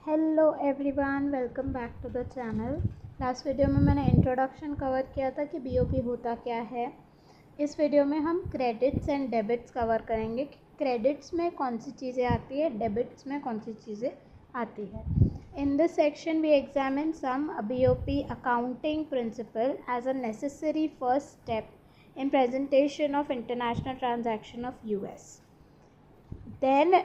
Hello everyone, welcome back to the channel. Last video में मैंने introduction cover किया था कि बीओपी होता क्या है। इस वीडियो में हम क्रेडिट्स एंड डेबिट्स कवर करेंगे कि क्रेडिट्स में कौन सी चीज़ें आती है, डेबिट्स में कौन सी चीज़ें आती है। In this section we examine some BOP accounting principle as a necessary first step in presentation of international transaction of US. Then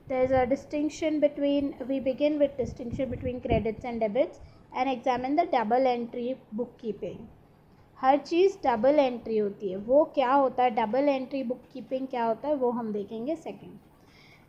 there's a distinction between, we begin with distinction between credits and debits and examine the double entry bookkeeping. Her cheese double entry होती है, वो क्या होता है, double entry bookkeeping क्या होता है वो हम देखेंगे second.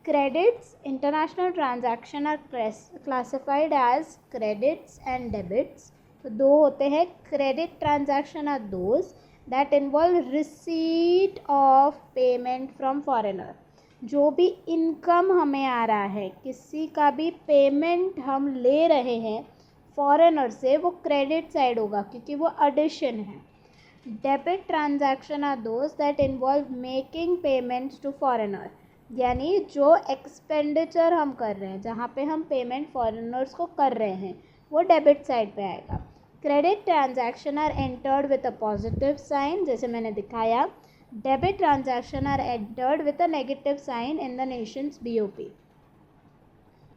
Credits international transaction are classified as credits and debits. तो दो होते हैं। Credit transaction are those that involve receipt of payment from foreigner। जो भी इनकम हमें आ रहा है, किसी का भी पेमेंट हम ले रहे हैं फॉरेनर से, वो क्रेडिट साइड होगा क्योंकि वो एडिशन है। Debit transaction are those that involve making payments to foreigner, यानी जो एक्सपेंडिचर हम कर रहे हैं, जहाँ पे हम पेमेंट फॉरेनर्स को कर रहे हैं, वो डेबिट साइड पे आएगा। Credit transaction are entered with a positive sign, जैसे मैंने दिखाया। Debit transaction are entered with a negative sign in the nations BOP.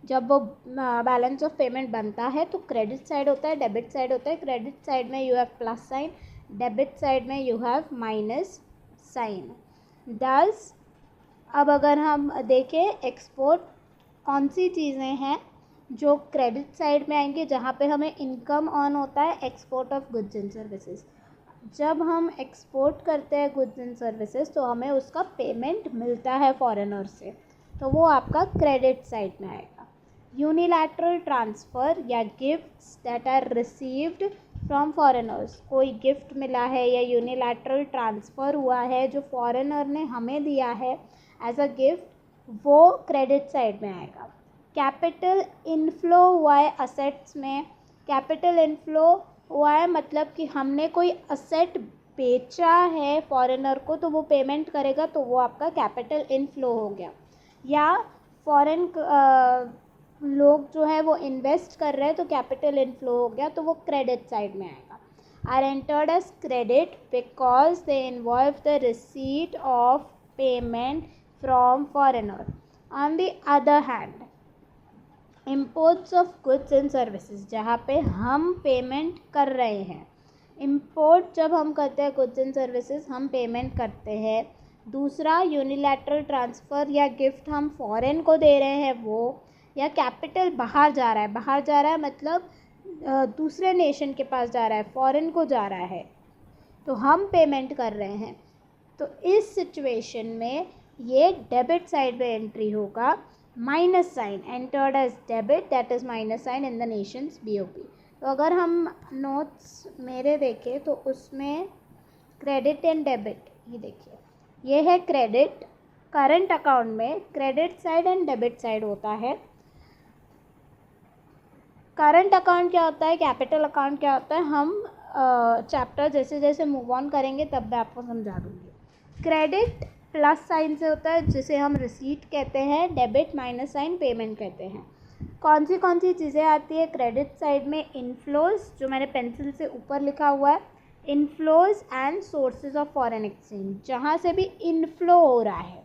जब वो बैलेंस ऑफ पेमेंट बनता है तो क्रेडिट साइड होता है, डेबिट साइड होता है। क्रेडिट साइड में you have plus sign, debit side में यू हैव माइनस साइन। दस, अब अगर हम देखें एक्सपोर्ट, कौन सी चीज़ें हैं जो क्रेडिट साइड में आएंगे, जहाँ पे हमें इनकम अर्न होता है। Export of goods and services, जब हम एक्सपोर्ट करते हैं गुड्स एंड सर्विसेज तो हमें उसका पेमेंट मिलता है फॉरेनर से, तो वो आपका क्रेडिट साइड में आएगा। यूनिलैटरल ट्रांसफ़र या gifts that are received from foreigners, कोई गिफ्ट मिला है या यूनिलैटरल ट्रांसफ़र हुआ है जो फॉरेनर ने हमें दिया है एज अ गिफ्ट, वो क्रेडिट साइड में आएगा। कैपिटल इनफ्लो हुआ है असेट्स में, कैपिटल इनफ्लो हुआ है मतलब कि हमने कोई असेट बेचा है फॉरेनर को तो वो पेमेंट करेगा, तो वो आपका कैपिटल इनफ्लो हो गया। या फॉरेन लोग जो है वो इन्वेस्ट कर रहे हैं तो कैपिटल इनफ्लो हो गया, तो वो क्रेडिट साइड में आएगा। Are entered as credit because they involve the receipt of payment from foreigner. On the other hand, imports of goods and services, जहाँ पे हम पेमेंट कर रहे हैं, इम्पोर्ट जब हम करते हैं गुड्स एंड सर्विसेज हम पेमेंट करते हैं। दूसरा, यूनिलैटरल ट्रांसफ़र या गिफ्ट हम फॉरेन को दे रहे हैं वो, या कैपिटल बाहर जा रहा है, बाहर जा रहा है मतलब दूसरे नेशन के पास जा रहा है, फॉरेन को जा रहा है, तो हम पेमेंट कर रहे हैं। तो इस सिचुएशन में ये डेबिट साइड में एंट्री होगा। Minus sign entered as debit, that is minus sign in the nations BOP. तो अगर हम नोट्स मेरे देखें तो उसमें क्रेडिट एंड डेबिट, ये देखिए ये है क्रेडिट। करंट अकाउंट में credit side and debit side होता है। करंट अकाउंट क्या होता है, कैपिटल अकाउंट क्या होता है, हम चैप्टर जैसे जैसे मूव ऑन करेंगे तब मैं आपको समझा दूँगी। क्रेडिट प्लस साइन से होता है जिसे हम रिसीट कहते हैं, डेबिट माइनस साइन पेमेंट कहते हैं। कौन सी चीज़ें आती है क्रेडिट साइड में? इनफ्लोज, जो मैंने पेंसिल से ऊपर लिखा हुआ है, inflows and sources of foreign exchange, जहाँ से भी इनफ्लो हो रहा है,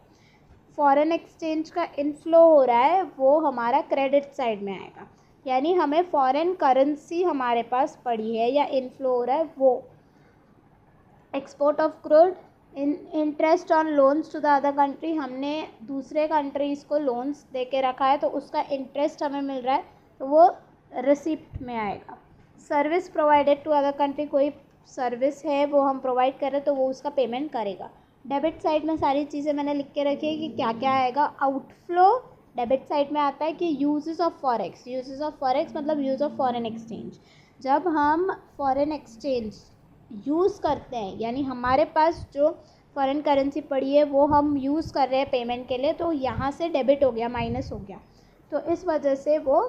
फॉरेन एक्सचेंज का इनफ्लो हो रहा है, वो हमारा क्रेडिट साइड में आएगा। यानी हमें फॉरेन करेंसी हमारे पास पड़ी है या इनफ्लो हो रहा है वो। Export of good, interest on loans to the other country, हमने दूसरे कंट्रीज़ को लोन्स दे के रखा है तो उसका इंटरेस्ट हमें मिल रहा है, तो वो रिसिप्ट में आएगा। Service provided to other country, कोई सर्विस है वो हम प्रोवाइड कर रहे हैं तो वो उसका पेमेंट करेगा। डेबिट साइड में सारी चीज़ें मैंने लिख के रखी है कि क्या क्या आएगा। आउटफ्लो डेबिट साइड में आता है कि uses of forex, uses of forex मतलब यूज़ ऑफ फॉरेन एक्सचेंज। जब हम फॉरेन एक्सचेंज यूज़ करते हैं, यानी हमारे पास जो फॉरेन करेंसी पड़ी है वो हम यूज़ कर रहे हैं पेमेंट के लिए, तो यहाँ से डेबिट हो गया, माइनस हो गया, तो इस वजह से वो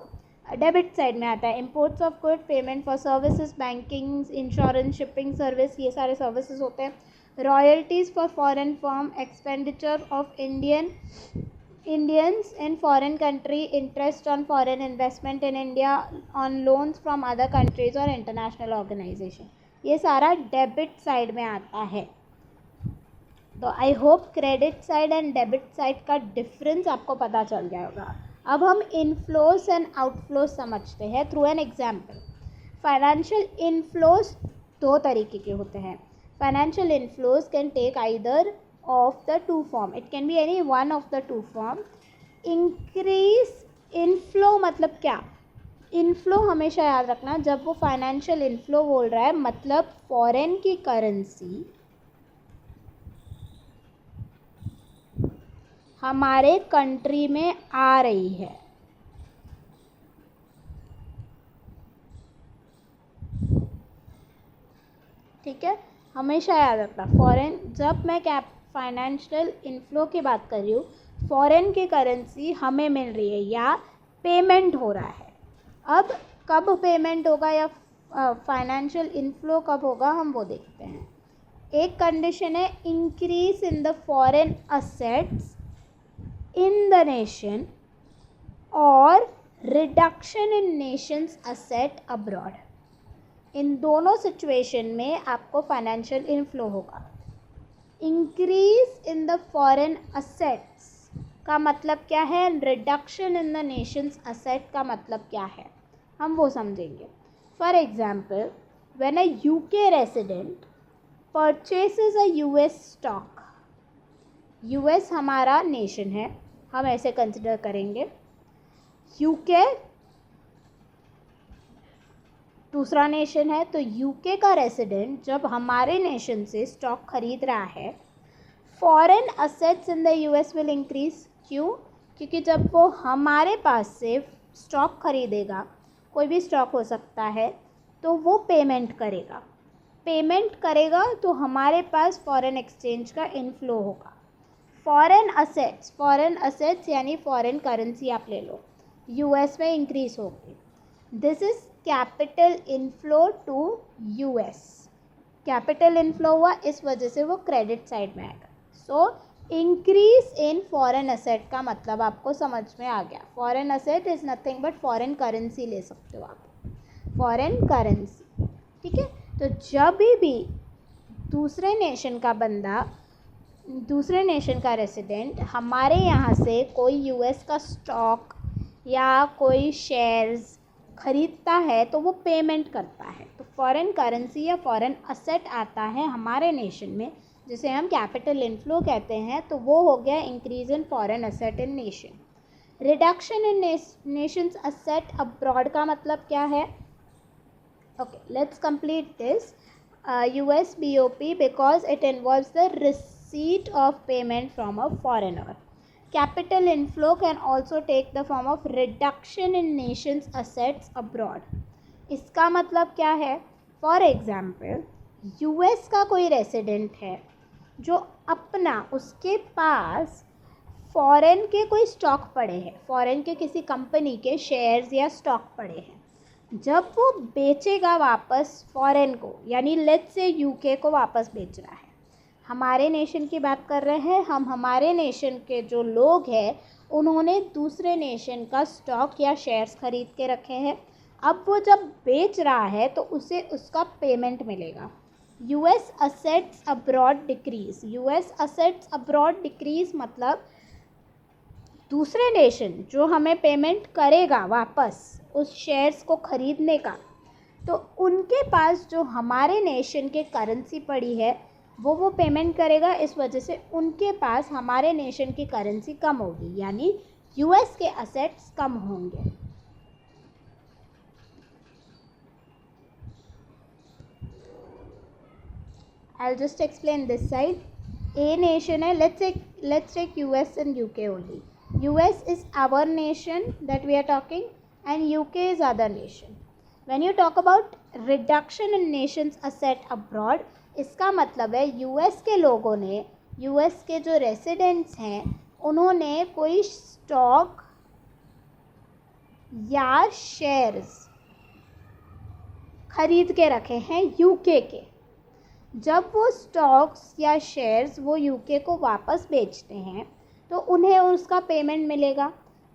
डेबिट साइड में आता है। Imports of good, payment for services, banking, insurance, shipping service, ये सारे सर्विसेज होते हैं। Royalties for foreign firm, expenditure of Indian Indians in foreign country interest on foreign investment in India on loans from other countries or international organization, ये सारा debit side में आता है. तो I hope credit side and debit side का difference आपको पता चल गया होगा. अब हम इनफ्लोज एंड आउटफ्लोज समझते हैं through an example. Financial inflows दो तरीके के होते हैं. Financial inflows can take either of the two form, it can be any one of the two form. Increase inflow मतलब क्या? इनफ्लो हमेशा याद रखना, जब वो फाइनेंशियल इनफ्लो बोल रहा है मतलब फॉरेन की करेंसी हमारे कंट्री में आ रही है. ठीक है, हमेशा याद रखना. फॉरेन, जब मैं फाइनेंशियल इनफ्लो की बात कर रही हूँ, फॉरेन की करेंसी हमें मिल रही है या पेमेंट हो रहा है. अब कब पेमेंट होगा या फाइनेंशियल इनफ्लो कब होगा हम वो देखते हैं. एक कंडीशन है increase in the foreign assets in the nation और reduction in nations asset abroad. इन दोनों सिचुएशन में आपको फाइनेंशियल इनफ्लो होगा. Increase in the foreign assets का मतलब क्या है, reduction in the nations asset का मतलब क्या है, हम वो समझेंगे. For example, when a UK resident purchases a US stock, US हमारा नेशन है, हम ऐसे कंसिडर करेंगे. यूके दूसरा नेशन है, तो यूके का रेसिडेंट जब हमारे नेशन से स्टॉक खरीद रहा है, foreign assets in the US will increase. क्यों? क्योंकि जब वो हमारे पास से स्टॉक खरीदेगा, कोई भी स्टॉक हो सकता है, तो वो पेमेंट करेगा तो हमारे पास फॉरेन एक्सचेंज का इनफ्लो होगा. फॉरेन असेट्स यानी फॉरेन करेंसी आप ले लो, यूएस में इंक्रीज होगी. This is capital inflow to US. Capital inflow हुआ, इस वजह से वो क्रेडिट साइड में आएगा. So increase in foreign asset का मतलब आपको समझ में आ गया. Foreign asset is nothing but foreign currency ले सकते हो आप, फॉरेन करेंसी. ठीक है, तो जब भी दूसरे नेशन का बंदा, दूसरे नेशन का रेसिडेंट हमारे यहाँ से कोई यूएस का स्टॉक या कोई शेयर्स खरीदता है तो वो पेमेंट करता है. तो फॉरेन करेंसी या फॉरेन असेट आता है हमारे नेशन में, जिसे हम कैपिटल इनफ्लो कहते हैं. तो वो हो गया increase in foreign asset in nation. Reduction in nations asset abroad का मतलब क्या है? Okay, let's complete this. US BOP because it involves the receipt of payment from a foreigner. Capital inflow can also take the form of reduction in nation's assets abroad. इसका मतलब क्या है? For example, US का कोई resident है जो अपना, उसके पास फॉरेन के कोई स्टॉक पड़े हैं, फॉरेन के किसी कंपनी के शेयर्स या स्टॉक पड़े हैं. जब वो बेचेगा वापस फॉरेन को, यानी लेट्स से यूके को वापस बेच रहा है, हमारे नेशन की बात कर रहे हैं हम, हमारे नेशन के जो लोग हैं उन्होंने दूसरे नेशन का स्टॉक या शेयर्स खरीद के रखे हैं. अब वो जब बेच रहा है तो उसे उसका पेमेंट मिलेगा. US assets abroad decrease. US assets abroad decrease मतलब दूसरे नेशन जो हमें पेमेंट करेगा वापस उस शेयर्स को खरीदने का, तो उनके पास जो हमारे नेशन के करेंसी पड़ी है वो पेमेंट करेगा. इस वजह से उनके पास हमारे नेशन की करेंसी कम होगी, यानी यूएस के असेट्स कम होंगे. I'll just explain this side. A nation है, let's take US and UK only. US is our nation that we are talking and UK is other nation. When you talk about reduction in nations asset abroad, इसका मतलब है US के लोगों ने, US के जो residents हैं उन्होंने कोई स्टॉक या शेयर्स खरीद के रखे हैं यूके के. जब वो स्टॉक्स या शेयर्स वो यूके को वापस बेचते हैं तो उन्हें उसका पेमेंट मिलेगा।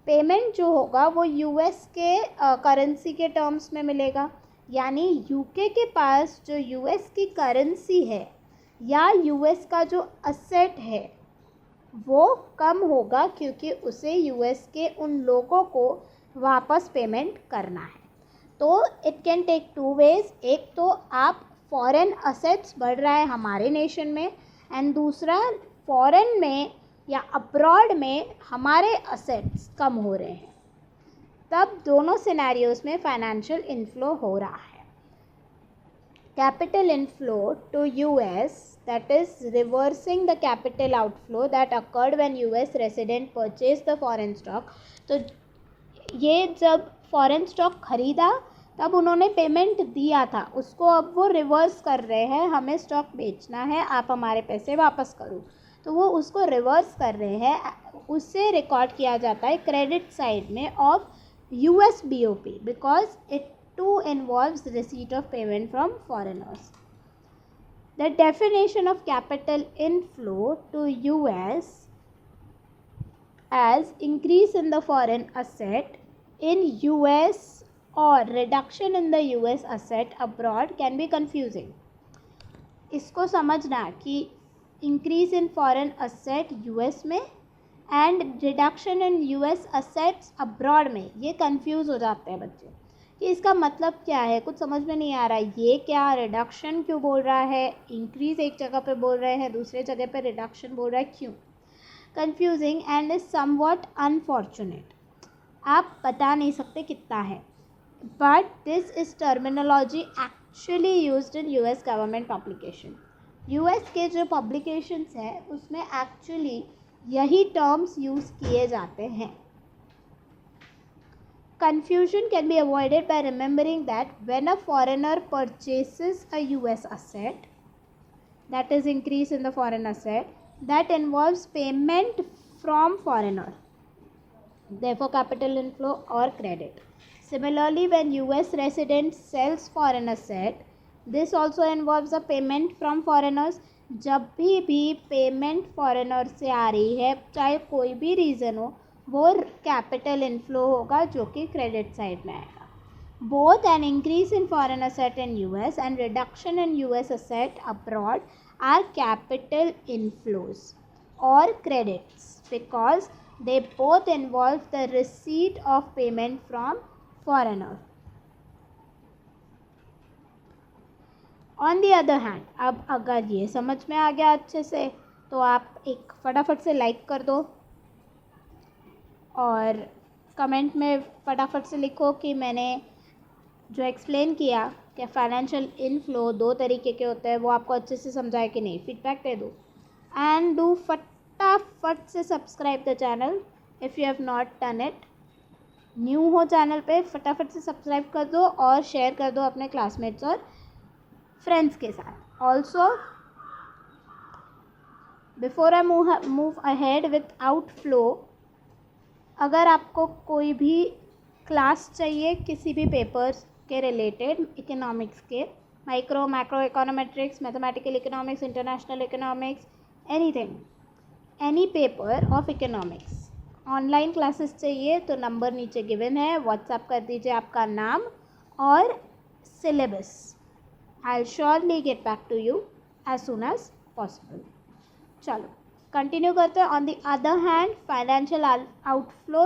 पेमेंट जो होगा वो यूएस के करेंसी के टर्म्स में मिलेगा, यानी यूके के पास जो यूएस की करेंसी है या यूएस का जो असेट है वो कम होगा, क्योंकि उसे यूएस के उन लोगों को वापस पेमेंट करना है। तो it can take two ways, एक तो आप फॉरेन असेट्स बढ़ रहा है हमारे नेशन में, एंड दूसरा फॉरेन में या अब्रॉड में हमारे असेट्स कम हो रहे हैं। तब दोनों सिनेरियोज में फाइनेंशियल इनफ्लो हो रहा है। Capital inflow to US, that is reversing the capital outflow that occurred when US resident purchased the foreign stock। तो ये जब फॉरेन स्टॉक खरीदा तब उन्होंने पेमेंट दिया था, उसको अब वो रिवर्स कर रहे हैं, हमें स्टॉक बेचना है, आप हमारे पैसे वापस करो, तो वो उसको रिवर्स कर रहे हैं। उससे रिकॉर्ड किया जाता है क्रेडिट साइड में of US BOP, because it too involves receipt of payment from foreigners. The definition of capital inflow to US as increase in the foreign asset in US or reduction in the US asset abroad can be confusing। इसको समझना कि increase in foreign asset US में and reduction in US assets abroad में, ये confuse हो जाते हैं बच्चे कि इसका मतलब क्या है, कुछ समझ में नहीं आ रहा है। ये क्या रिडक्शन क्यों बोल रहा है, इंक्रीज एक जगह पे बोल रहे हैं, दूसरे जगह पे रिडक्शन बोल रहा है, क्यों? Confusing and is somewhat unfortunate. आप बता नहीं सकते कितना है, but this is terminology actually used in US government publication. US के जो पब्लिकेशंस हैं उसमें एक्चुअली यही टर्म्स यूज़ किए जाते हैं। Confusion can be avoided by remembering that when a foreigner purchases a US asset, that is increase in the foreign asset, that involves payment from foreigner, therefore capital inflow or credit. Similarly, when US resident sells foreign asset, this also involves a payment from foreigners। जब भी payment foreigner से आ रही है, चाहे कोई भी reason हो, वो कैपिटल इनफ्लो होगा जो कि क्रेडिट साइड में आएगा। Both an increase in foreign asset in US and reduction in US asset abroad are capital inflows और credits, because they both involve the receipt of payment from foreigner. On the other hand, अब अगर ये समझ में आ गया अच्छे से तो आप एक फटाफट से लाइक कर दो और कमेंट में फटाफट से लिखो कि मैंने जो एक्सप्लेन किया कि फाइनेंशियल इनफ्लो 2 तरीके के होते हैं वो आपको अच्छे से समझाए कि नहीं, फीडबैक दे दो। एंड डू फटाफट से subscribe the channel if you have not done it. New हो चैनल पे फटाफट से सब्सक्राइब कर दो और शेयर कर दो अपने क्लासमेट्स और फ्रेंड्स के साथ। Also before I move ahead with outflow, अगर आपको कोई भी क्लास चाहिए किसी भी पेपर्स के रिलेटेड, इकोनॉमिक्स के, micro macro econometrics, mathematical economics, international economics, anything, any paper of economics, online classes चाहिए तो नंबर नीचे गिवन है, व्हाट्सएप कर दीजिए आपका नाम और syllabus. I will surely get back to you as soon as possible. चलो कंटिन्यू करते हैं। On the other hand, financial outflow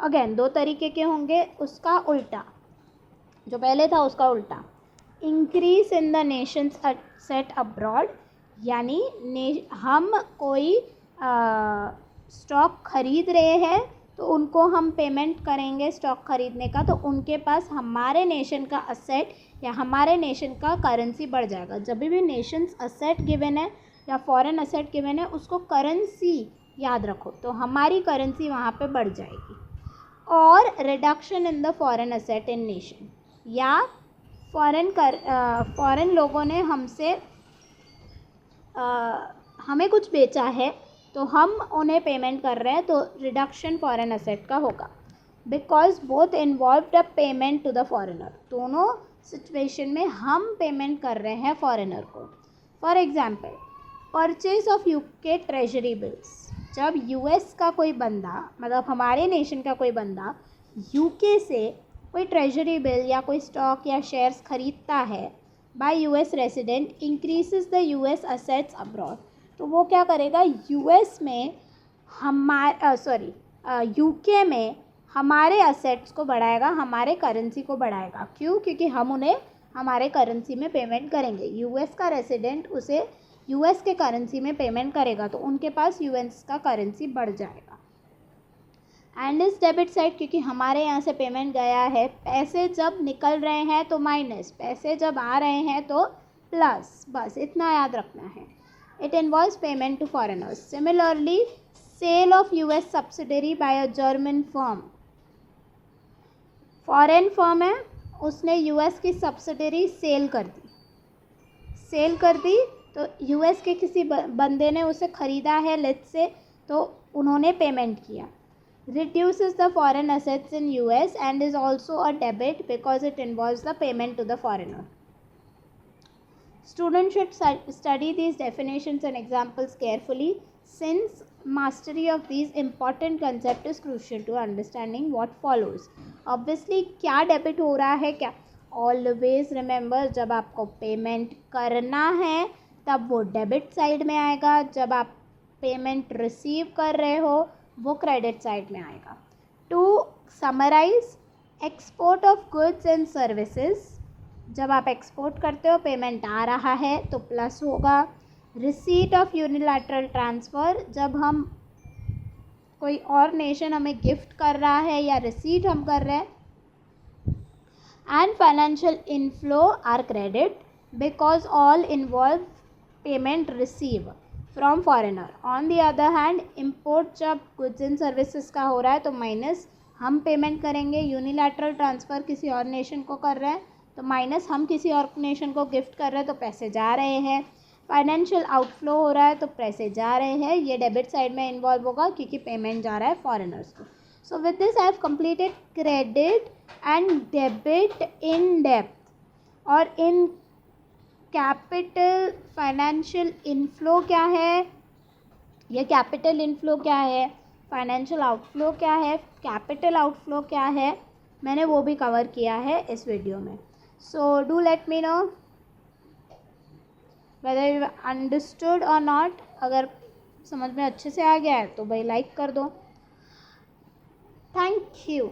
again 2 तरीके के होंगे, उसका उल्टा, जो पहले था उसका उल्टा। Increase in the nations asset abroad, यानी हम कोई स्टॉक खरीद रहे हैं तो उनको हम पेमेंट करेंगे स्टॉक खरीदने का, तो उनके पास हमारे नेशन का असेट या हमारे नेशन का करेंसी बढ़ जाएगा। जब भी नेशंस असेट गिवन है या फॉरेन असेट गिवन है, उसको करेंसी याद रखो, तो हमारी करेंसी वहाँ पे बढ़ जाएगी। और reduction in the foreign asset in nation, या फॉरेन लोगों ने हमसे हमें कुछ बेचा है तो हम उन्हें पेमेंट कर रहे हैं, तो रिडक्शन फॉरेन असेट का होगा। Because both involve the payment to the foreigner, दोनों सिचुएशन में हम पेमेंट कर रहे हैं फॉरेनर को। For example, purchase of UK treasury bills, जब यूएस का कोई बंदा, मतलब हमारे नेशन का कोई बंदा यूके से कोई ट्रेजरी बिल या कोई स्टॉक या शेयर्स खरीदता है bye US resident, increases the US assets abroad, तो वो क्या करेगा, यूएस में यूके में हमारे असेट्स को बढ़ाएगा, हमारे करेंसी को बढ़ाएगा। क्यों? क्योंकि हम उन्हें हमारे करेंसी में पेमेंट करेंगे। यूएस का रेसिडेंट उसे यूएस के करेंसी में पेमेंट करेगा तो उनके पास यूएस का करेंसी बढ़ जाएगा। एंड इस डेबिट साइड, क्योंकि हमारे यहाँ से पेमेंट गया है, पैसे जब निकल रहे हैं तो माइनस, पैसे जब आ रहे हैं तो प्लस, बस इतना याद रखना है। It involves payment to foreigners. Similarly sale of US subsidiary by a German firm, foreign firm है, उसने यूएस की सब्सिडरी सेल कर दी तो यूएस के किसी बंदे ने उसे ख़रीदा है, लेट्स से, तो उन्होंने पेमेंट किया। reduces the foreign assets in US and is also a debit because it involves the payment to the foreigner. Students should study these definitions and examples carefully since mastery of these important concepts is crucial to understanding what follows. Obviously क्या debit हो रहा है, क्या, always remember जब आपको payment करना है तब वो डेबिट साइड में आएगा, जब आप पेमेंट रिसीव कर रहे हो वो क्रेडिट साइड में आएगा। To summarise, export of goods and services, जब आप एक्सपोर्ट करते हो पेमेंट आ रहा है तो प्लस होगा। रिसीट ऑफ यूनिलैटरल ट्रांसफ़र, जब हम कोई और नेशन हमें गिफ्ट कर रहा है या रिसीट हम कर रहे हैं। And financial inflow are credit because all involve payment receive from foreigner. On the other hand import जब गुड्स एंड सर्विसेज का हो रहा है तो माइनस हम पेमेंट करेंगे। यूनिलैटरल ट्रांसफ़र किसी और नेशन को कर रहे हैं तो माइनस हम किसी और नेशन को गिफ्ट कर रहे हैं तो पैसे जा रहे हैं। फाइनेंशियल आउटफ्लो हो रहा है तो पैसे जा रहे हैं, ये डेबिट साइड में इन्वॉल्व होगा क्योंकि पेमेंट जा रहा है फॉरेनर्स को। So with this I have completed credit and debit in depth. और इन कैपिटल फाइनेंशियल इनफ्लो क्या है, ये कैपिटल इनफ्लो क्या है, फाइनेंशियल आउटफ्लो क्या है, कैपिटल आउटफ्लो क्या है, मैंने वो भी कवर किया है इस वीडियो में। So do let me know whether you understood or not। अगर समझ में अच्छे से आ गया है तो भाई लाइक कर दो। Thank you.